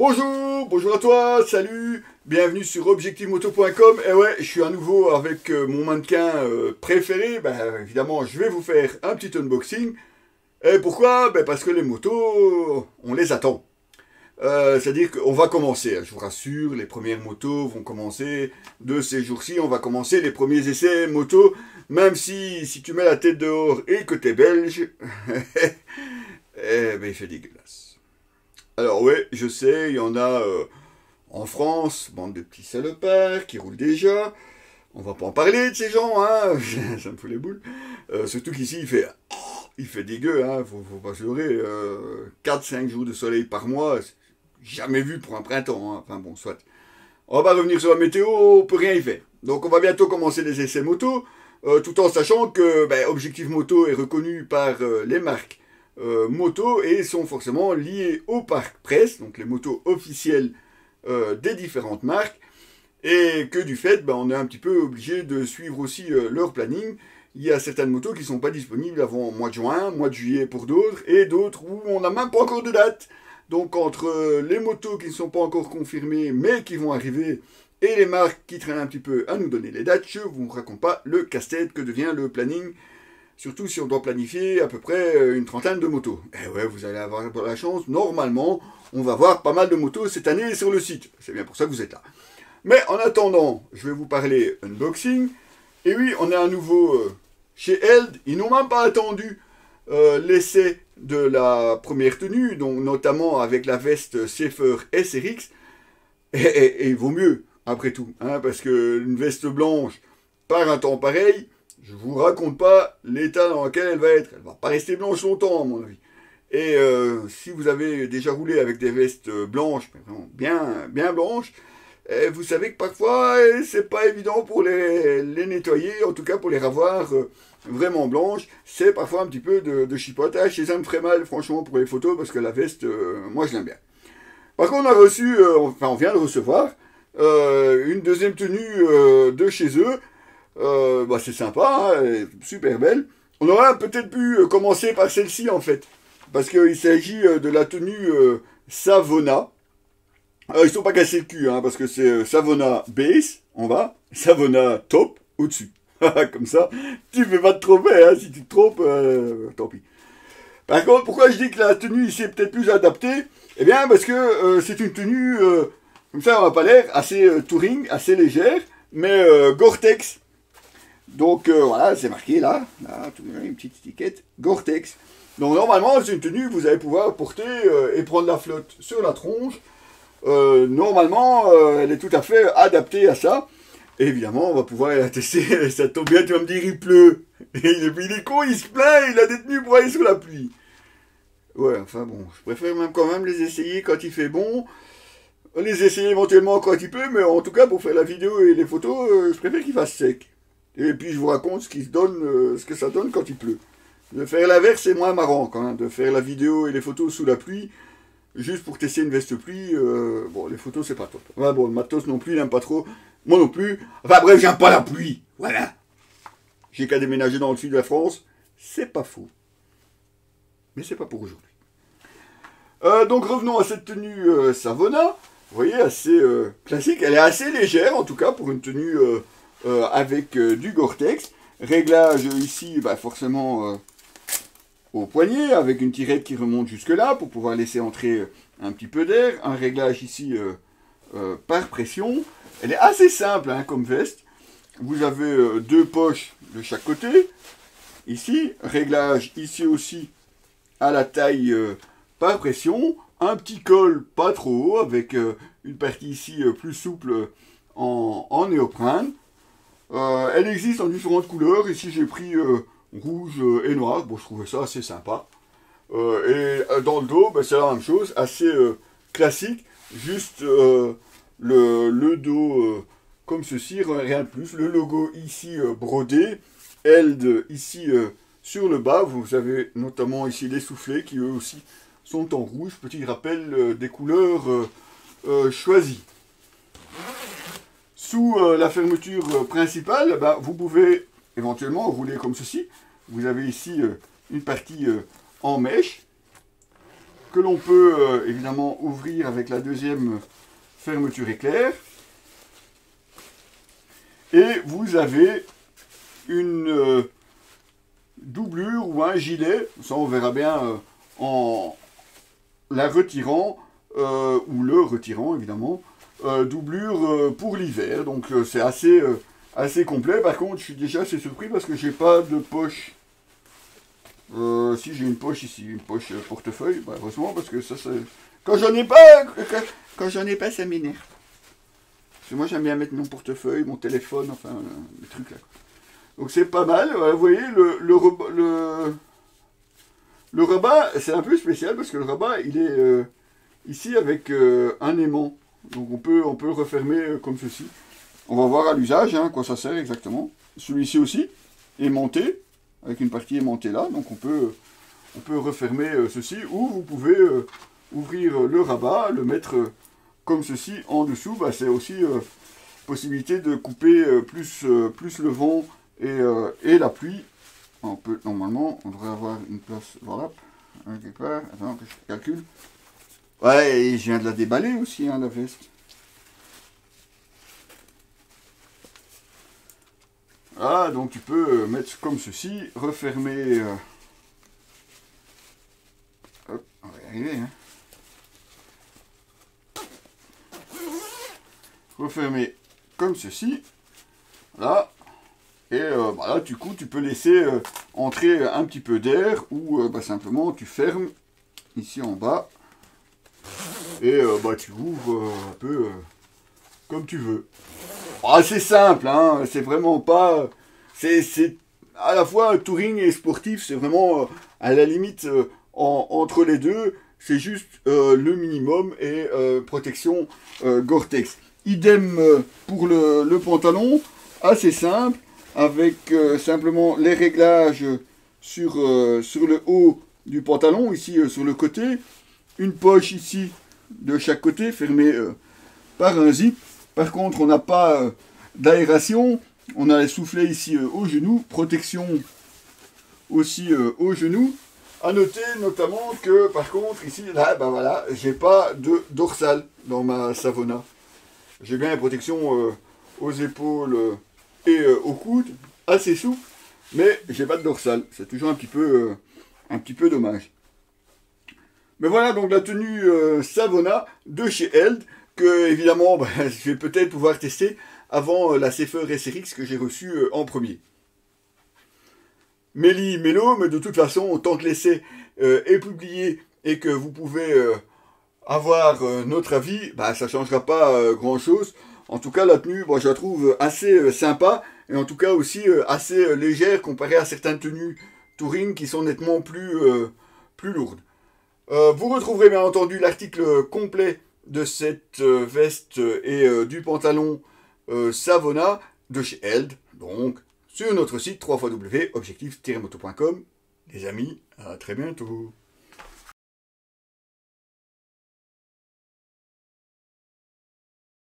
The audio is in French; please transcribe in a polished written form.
Bonjour, bonjour à toi, salut, bienvenue sur objectivemoto.com. Et ouais, je suis à nouveau avec mon mannequin préféré. Évidemment, je vais vous faire un petit unboxing. Et pourquoi? Parce que les motos, on les attend. C'est-à-dire qu'on va commencer, je vous rassure, les premières motos vont commencer de ces jours-ci. On va commencer les premiers essais moto, même si tu mets la tête dehors et que t'es belge, il fait dégueulasse. Alors ouais, je sais, il y en a en France, bande de petits salopards qui roulent déjà. On va pas en parler de ces gens, hein. Ça me fout les boules. Surtout qu'ici, il fait dégueu, hein. Faut pas se leurrer. 4-5 jours de soleil par mois, jamais vu pour un printemps, hein. Enfin bon, soit. On va pas revenir sur la météo, on peut rien y faire. Donc on va bientôt commencer les essais moto, tout en sachant que Objectif Moto est reconnu par les marques motos et sont forcément liés au parc presse, donc les motos officielles des différentes marques, et que du fait, on est un petit peu obligé de suivre aussi leur planning. Il y a certaines motos qui ne sont pas disponibles avant mois de juin, mois de juillet pour d'autres, et d'autres où on n'a même pas encore de date. Donc entre les motos qui ne sont pas encore confirmées, mais qui vont arriver, et les marques qui traînent un petit peu à nous donner les dates, je ne vous raconte pas le casse-tête que devient le planning. Surtout si on doit planifier à peu près une trentaine de motos. Et ouais, vous allez avoir la chance, normalement, on va voir pas mal de motos cette année sur le site. C'est bien pour ça que vous êtes là. Mais en attendant, je vais vous parler unboxing. Et oui, on est à nouveau chez Eld. Ils n'ont même pas attendu l'essai de la première tenue, donc notamment avec la veste Safer SRX. Et il vaut mieux, après tout, hein, parce qu'une veste blanche par un temps pareil, je vous raconte pas l'état dans lequel elle va être. Elle va pas rester blanche longtemps, à mon avis. Et si vous avez déjà roulé avec des vestes blanches, mais vraiment bien blanches, vous savez que parfois, c'est pas évident pour les nettoyer, en tout cas pour les ravoir vraiment blanches. C'est parfois un petit peu de chipotage, et ça me ferait mal, franchement, pour les photos, parce que la veste, moi, je l'aime bien. Par contre, on a reçu, on vient de recevoir, une deuxième tenue de chez eux. C'est sympa, hein, elle est super belle. On aurait peut-être pu commencer par celle-ci en fait, parce qu'il s'agit de la tenue Savona. Ils sont pas cassés le cul, hein, parce que c'est Savona Base en bas, Savona Top au-dessus. Comme ça, tu fais pas te tromper, hein, si tu te trompes, tant pis. Par contre, pourquoi je dis que la tenue ici est peut-être plus adaptée? Eh bien, parce que c'est une tenue, comme ça, on n'a pas l'air assez touring, assez légère, mais Gore-Tex. Donc voilà, c'est marqué là, une petite étiquette, Gore-Tex. Donc normalement, c'est une tenue que vous allez pouvoir porter et prendre la flotte sur la tronche. Normalement, elle est tout à fait adaptée à ça. Et évidemment, on va pouvoir la tester. Ça tombe bien, tu vas me dire, il pleut. Et puis il est con, il se plaint, il a des tenues pour aller sous la pluie. Ouais, enfin bon, je préfère même quand même les essayer quand il fait bon. Les essayer éventuellement quand il peut, mais en tout cas, pour faire la vidéo et les photos, je préfère qu'il fasse sec. Et puis je vous raconte ce que ça donne quand il pleut. De faire l'inverse, c'est moins marrant quand même. De faire la vidéo et les photos sous la pluie, juste pour tester une veste pluie, les photos c'est pas top. Ouais, bon, le matos non plus, il n'aime pas trop. Moi non plus. Enfin bref, j'aime pas la pluie. Voilà. J'ai qu'à déménager dans le sud de la France. C'est pas faux. Mais c'est pas pour aujourd'hui. Donc revenons à cette tenue Savona. Vous voyez, assez classique. Elle est assez légère en tout cas pour une tenue... avec du Gore-Tex, réglage ici forcément au poignet, avec une tirette qui remonte jusque là pour pouvoir laisser entrer un petit peu d'air, un réglage ici par pression. Elle est assez simple hein, comme veste, vous avez deux poches de chaque côté, ici, réglage ici aussi à la taille par pression, un petit col pas trop haut avec une partie ici plus souple en néoprène. Elle existe en différentes couleurs. Ici, j'ai pris rouge et noir. Bon, je trouvais ça assez sympa. Et dans le dos, c'est la même chose, assez classique. Juste le dos comme ceci, rien de plus. Le logo ici brodé. Eld ici sur le bas. Vous avez notamment ici les soufflets qui eux aussi sont en rouge. Petit rappel des couleurs choisies. Sous la fermeture principale, vous pouvez éventuellement rouler comme ceci. Vous avez ici une partie en mèche que l'on peut évidemment ouvrir avec la deuxième fermeture éclair. Et vous avez une doublure ou un gilet, ça on verra bien en la retirant, ou le retirant évidemment, doublure pour l'hiver, donc c'est assez complet. Par contre, je suis déjà assez surpris parce que j'ai pas de poche. Si j'ai une poche ici, une poche portefeuille, bah, heureusement, parce que ça, quand j'en ai pas, ça m'énerve. Parce que moi, j'aime bien mettre mon portefeuille, mon téléphone, enfin, les trucs là. Donc c'est pas mal. Vous voyez, le rabat, c'est un peu spécial parce que le rabat, il est ici avec un aimant. Donc on peut le refermer comme ceci. On va voir à l'usage hein, quoi ça sert exactement. Celui-ci aussi est monté, avec une partie aimantée là. Donc on peut refermer ceci, ou vous pouvez ouvrir le rabat, le mettre comme ceci en dessous. Bah, c'est aussi possibilité de couper plus le vent et la pluie. Normalement, on devrait avoir une place, voilà, quelque part. Attends que je calcule. Ouais, et je viens de la déballer aussi, hein, la veste. Ah, donc tu peux mettre comme ceci, refermer. Hop, on va y arriver. Hein. Refermer comme ceci. Là. Et bah là, du coup, tu peux laisser entrer un petit peu d'air ou bah, simplement tu fermes ici en bas. Et bah, tu ouvres un peu comme tu veux. Ah, c'est simple, hein, c'est vraiment pas... C'est à la fois touring et sportif, c'est vraiment à la limite entre les deux. C'est juste le minimum et protection Gore-Tex. Idem pour le pantalon, assez simple, avec simplement les réglages sur le haut du pantalon, ici sur le côté. Une poche ici de chaque côté, fermée par un zip. Par contre, on n'a pas d'aération. On a les soufflets ici au genou. Protection aussi au genou. À noter notamment que, par contre, ici, là, ben voilà, j'ai pas de dorsale dans ma Savona. J'ai bien la protection aux épaules et aux coudes, assez souple, mais j'ai pas de dorsale. C'est toujours un petit peu dommage. Mais voilà donc la tenue Savona de chez Held, que évidemment bah, je vais peut-être pouvoir tester avant la Safer SRX que j'ai reçue en premier. Méli, mélo, mais de toute façon, tant que l'essai est publié et que vous pouvez avoir notre avis, bah, ça ne changera pas grand-chose. En tout cas, la tenue, bon, je la trouve assez sympa, et en tout cas aussi assez légère comparée à certaines tenues touring qui sont nettement plus lourdes. Vous retrouverez bien entendu l'article complet de cette veste et du pantalon Savona de chez Held, donc sur notre site www.objectif-moto.com. Les amis, à très bientôt.